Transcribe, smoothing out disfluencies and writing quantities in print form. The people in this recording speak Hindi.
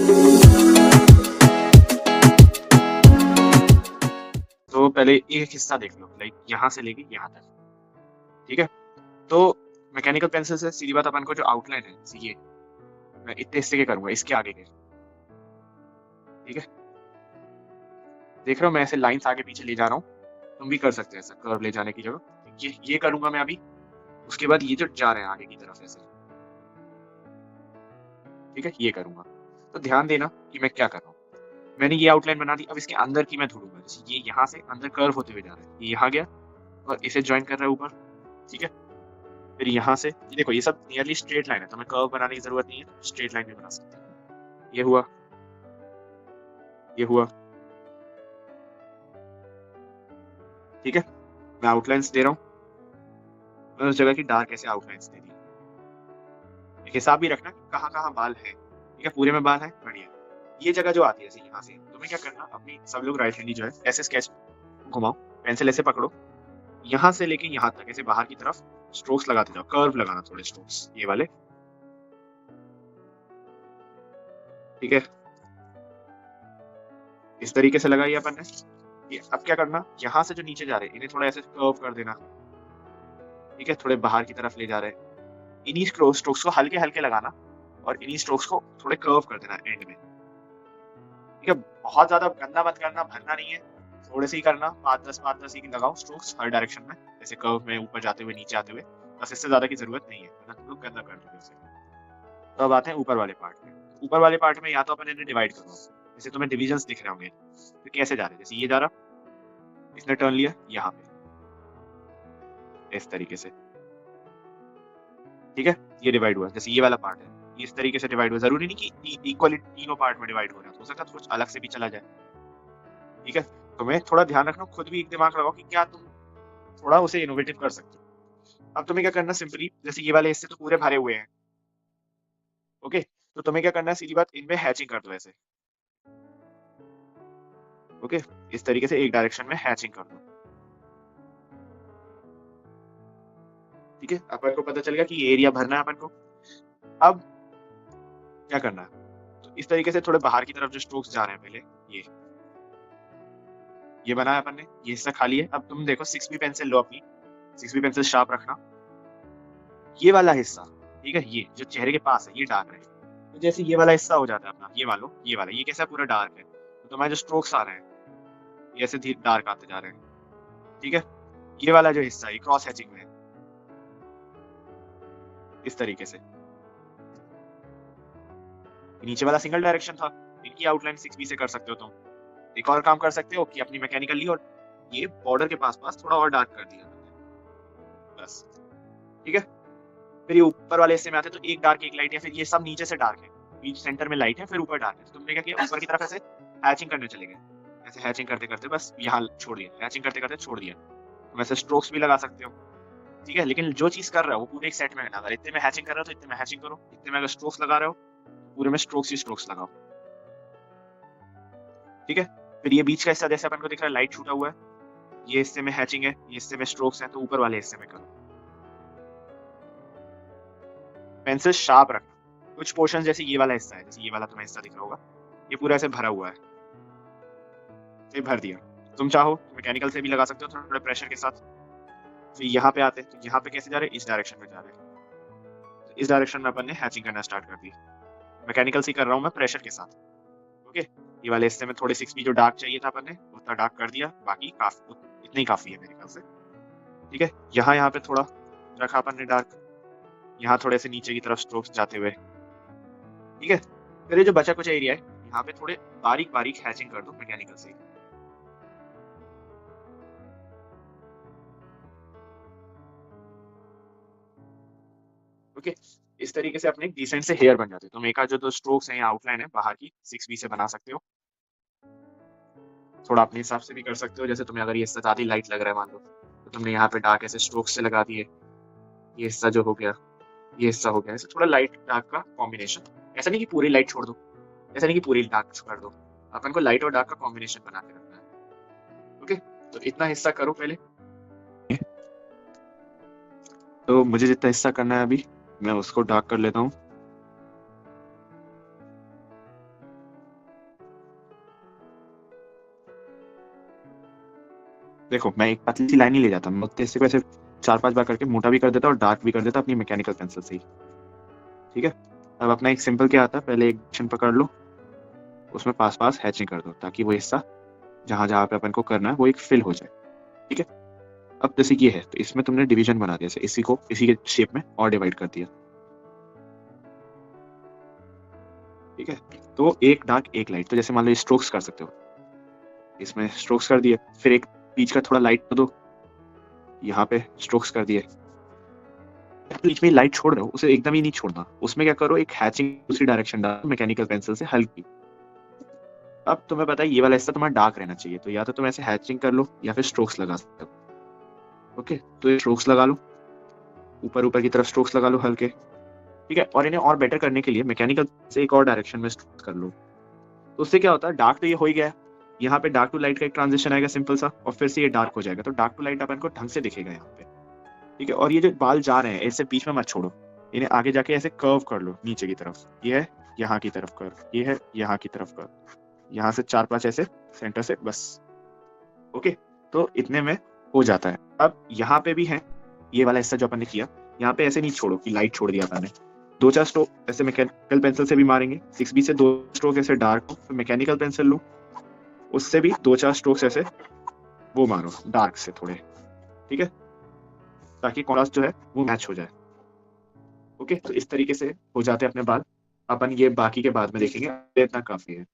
तो पहले एक हिस्सा देख लो, लाइक यहाँ से लेके यहाँ तक, ठीक है? तो मैकेनिकल पेंसिल से सीधी बात अपन को जो आउटलाइन है, ये मैं इतने हिस्से के करूँगा, इसके आगे के, ठीक है? देख रहे हो मैं ऐसे लाइन्स आगे पीछे ले जा रहा हूँ, तुम भी कर सकते हो ऐसा कर्व ले जाने की जगह। ये करूँगा मैं अभी, उसके बाद ये जो जा रहे हैं आगे की तरफ ऐसे, ठीक है? ये करूँगा। तो ध्यान देना कि मैं क्या कर रहा हूँ। मैंने ये आउटलाइन बना दी, अब इसके अंदर की मैं ढूँढूँगा। जैसे ये यहाँ से अंदर कर्व होते हुए जा रहा है, ये यहाँ गया और इसे जॉइन कर रहा है ऊपर, ठीक है? फिर यहाँ से ये देखो, ये सब नियरली स्ट्रेट लाइन है, तो मैं कर्व बनाने की ज़रूरत नहीं है, स्ट्रेट लाइन भी बना सकते हैं। ये हुआ, ये हुआ, ठीक है? मैं आउटलाइन्स दे रहा हूँ, मैं उस जगह की डार्क ऐसे आउटलाइन्स दे दी। एक हिसाब भी रखना कि कहाँ-कहाँ बाल हैं, ठीक है? पूरे में बाल हैं, बढ़िया। ये जगह जो आती है ऐसे यहाँ से, तुम्हें क्या करना, अपनी सब लोग राइट हैंडी जो है, ऐसे स्केच घुमाओ, पेंसिल ऐसे पकड़ो, यहाँ से लेके यहाँ तक ऐसे बाहर की तरफ स्ट्रोक्स लगाते जाओ, कर्व लगाना थोड़े स्ट्रोक्स, ये वाले, ठीक है? इस तरीके से लगाई अपन ने। ये अब क्या करना, यहाँ से जो नीचे जा रहे हैं, इन्हें थोड़ा ऐसे कर्व कर देना, ठीक है? थोड़े बाहर की तरफ ले जा रहे हैं। इन्हीं स्ट्रोक्स को हल्के-हल्के लगाना और इन्हीं स्ट्रोक्स को थोड़े कर्व कर देना एंड में, ठीक है? बहुत ज़्यादा गंदा मत करना, भरना नहीं है, थोड़े से ही करना, 5-10 ही लगाओ स्ट्रोक्स हर डायरेक्शन में, जैसे कर्व में ऊपर जाते हुए, नीचे आते हुए, बस इससे ज़्यादा की ज़रूरत नहीं है, वरना तुम लोग गंदा कर दोगे उसे। तो अब आते हैं ऊपर वाले पार्ट में। ऊपर वाले पार्ट में या तो अपन इन्हें डिवाइड करो, जैसे तुम्हें डिविजन्स दिख रहे होंगे, तो कैसे जा रहे हैं, जैसे ये जा रहा, इसने टर्न लिया यहाँ पे, इस तरीके से, ठीक है? ये डिवाइड हुआ, जैसे ये वाला पार्ट है, ये इस तरीके से डिवाइड हुआ। ज़रूरी नहीं कि इक्वली तीनों पार्ट में डिवाइड हो रहा है, हो सकता है कुछ अलग से भी चला जाए, ठीक है? तुम्हें थोड़ा ध्यान रखना, खुद भी एक दिमाग लगाओ कि क्या तुम थोड़ा उसे इनोवेटिव कर सकते हो। अब तुम्हें क्या करना, सिंपली जैसे ये वाले हिस्से तो पूरे भरे हुए हैं, ओके? तो तुम्हें क्या करना है, सीधी बात, इनमें हैचिंग कर दो ऐसे, ओके? इस तरीके से एक डायरेक्शन में हैचिंग कर दो, ठीक है? अपन को पता चल गया कि ये एरिया भरना है अपन को। अब क्या करना है, तो इस तरीके से थोड़े बाहर की तरफ जो स्ट्रोक्स जा रहे हैं पहले, ये बनाया अपन ने, ये हिस्सा खाली है। अब तुम देखो 6B पेंसिल लो अपनी, 6B पेंसिल शार्प रखना, ये वाला हिस्सा, ठीक है? ये जो चेहरे के पास है, ये डार्क है। तो जैसे ये वाला हिस्सा हो जाता है अपना, ये मान लो, ये वाला, ये कैसा पूरा डार्क है, तो तुम्हारे जो स्ट्रोक्स आ रहे हैं, ये ऐसे धीरे डार्क आते जा रहे हैं, ठीक है? ये वाला जो हिस्सा है, ये क्रॉस हैचिंग में है, इस तरीके से। नीचे वाला सिंगल डायरेक्शन था, इनकी आउटलाइन 6B से कर सकते हो तुम। एक और काम कर सकते हो कि अपनी मैकेनिकल ली और ये बॉर्डर के पास-पास थोड़ा और डार्क कर दिया, बस, ठीक है? फिर ये ऊपर वाले हिस्से में आते हैं, तो एक डार्क एक लाइट, या फिर ये सब नीचे से डार्क है, बीच सेंटर में लाइट है, फिर ऊपर डार्क है। तो तुमने क्या किया, ऊपर की तरफ ऐसे हैचिंग करने चले गए, ऐसे हैचिंग करते-करते बस यहाँ छोड़ दिया, हैचिंग करते-करते छोड़ दिया। तुम ऐसे स्ट्रोक्स भी लगा सकते हो, ठीक है? लेकिन जो चीज़ कर रहे हो वो पूरे एक सेट में है। अगर इतने में हैचिंग कर रहे हो तो इतने में हैचिंग करो, इतने में अगर स्ट्रोक्स लगा रहे हो, पूरे में स्ट्रोक्स ही स्ट्रोक्स लगाओ, ठीक है? फिर ये बीच का हिस्सा जैसे अपन को दिख रहा है लाइट छूटा हुआ है, ये हिस्से में हैचिंग है, ये हिस्से में स्ट्रोक्स हैं, तो ऊपर वाले हिस्से में करो। पेंसिल शार्प रखना। कुछ पोर्शन जैसे ये वाला हिस्सा है, जैसे ये वाला तुम्हें हिस्सा दिख रहा होगा, ये पूरा ऐसे भरा हुआ है, ये भर दिया। तुम चाहो तो मैकेनिकल से भी लगा सकते हो थोड़े प्रेशर के साथ। फिर यहाँ पे आते हैं, तो यहाँ पे कैसे जा रहे हैं, इस डायरेक्शन में जा रहे हैं, तो इस डायरेक्शन में अपन ने हैचिंग करना स्टार्ट कर दी। मैकेनिकल से कर रहा हूँ मैं प्रेशर के साथ, ओके? ये वाले हिस्से में थोड़े 6B जो डार्क चाहिए था अपन ने, उतना डार्क कर दिया, बाकी काफी, इतना ही काफी है मेरे ख्याल से, ठीक है? यहाँ पे थोड़ा रखा अपन ने डार्क, यहाँ थोड़े से नीचे की तरफ स्ट्रोक्स जाते हुए, ठीक है? फिर ये जो बचा कुछ एरिया है, यहाँ पे थोड़े बारीक-बारीक हैचिंग कर दो मैकेनिकल से। ओके? इस तरीके से अपने एक डिसेंट से हेयर बन जाते हैं। तुम एक आध जो 2 स्ट्रोक्स हैं या आउटलाइन है बाहर की 6B से बना सकते हो। थोड़ा अपने हिसाब से भी कर सकते हो, जैसे तुम्हें अगर ये हिस्सा ज़्यादा ही लाइट लग रहा है मान लो, तो तुमने यहाँ पे डार्क ऐसे स्ट्रोक्स से लगा दिए। ये हिस्सा जो हो गया, ये हिस्सा हो गया, ऐसे थोड़ा लाइट डार्क का कॉम्बिनेशन। ऐसा नहीं कि पूरी लाइट छोड़ दो, ऐसा नहीं कि पूरी डार्क कर दो। अपन को लाइट और डार्क का कॉम्बिनेशन बना के रखना है। ओके? तो इतना हिस्सा करो पहले। तो मुझे जितना हिस्सा करना है अभी, मैं उसको डार्क कर लेता हूँ। देखो मैं एक पतली सी लाइन ही ले जाता, मैं इससे को ऐसे 4-5 बार करके मोटा भी कर देता और डार्क भी कर देता अपनी मैकेनिकल पेंसिल से ही। ठीक है, अब अपना एक सिंपल क्या आता है, पहले एक डायरेक्शन पकड़ लो, उसमें पास पास हैचिंग कर दो ताकि वो हिस्सा जहां जहां पे अपन को करना है वो एक फिल हो जाए। ठीक है, अब जैसे ये है तो इसमें तुमने डिवीजन बना दिया, इसी को इसी के शेप में और डिवाइड कर दिया। ठीक है, तो एक डार्क एक लाइट, तो जैसे मान लो स्ट्रोक्स कर सकते हो, इसमें स्ट्रोक्स कर दिए, फिर एक बीच का थोड़ा लाइट कर दो, यहाँ पे स्ट्रोक्स कर दिए, बीच में लाइट छोड़ रहे हो उसे एकदम ही नहीं छोड़ना, उसमें क्या करो एक हैचिंग दूसरी डायरेक्शन डालो मैकेनिकल पेंसिल से हल्की। अब तुम्हें पता है ये वाला हिस्सा तुम्हारा डार्क रहना चाहिए, तो या तो तुम ऐसे हैचिंग कर लो या फिर स्ट्रोक्स लगा सकते हो। ओके, तो ये स्ट्रोक्स लगा लो, ऊपर ऊपर की तरफ स्ट्रोक्स लगा लो हल्के। ठीक है, और इन्हें और बेटर करने के लिए मैकेनिकल से एक और डायरेक्शन में स्ट्रोक्स कर लो, तो उससे क्या होता है, डार्क तो ये हो ही गया, यहाँ पे डार्क टू लाइट का एक ट्रांजिशन आएगा सिंपल सा, और फिर से ये डार्क हो जाएगा, तो डार्क टू लाइट अपन को ढंग से दिखेगा यहाँ पे। ठीक है, और ये जो बाल जा रहे हैं ऐसे बीच में मत छोड़ो, इन्हें आगे जाके ऐसे कर्व कर लो नीचे की तरफ, ये है यहाँ की तरफ कर्व, ये है यहाँ की तरफ कर्व, यहाँ से 4-5 ऐसे सेंटर से बस। ओके, तो इतने में हो जाता है। अब यहाँ पे भी है ये वाला हिस्सा जो अपन ने किया, यहाँ पे ऐसे नहीं छोड़ो कि लाइट छोड़ दिया अपन ने, 2-4 स्ट्रोक ऐसे मैकेनिकल पेंसिल से भी मारेंगे, 6B से 2 स्ट्रोक ऐसे डार्क, फिर मैकेनिकल पेंसिल लो, उससे भी 2-4 स्ट्रोक्स ऐसे वो मारो डार्क से थोड़े। ठीक है, ताकि कॉन्ट्रास्ट जो है वो मैच हो जाए। ओके, तो इस तरीके से हो जाते हैं अपने बाल, अपन ये बाकी के बाद में देखेंगे, इतना काफी है।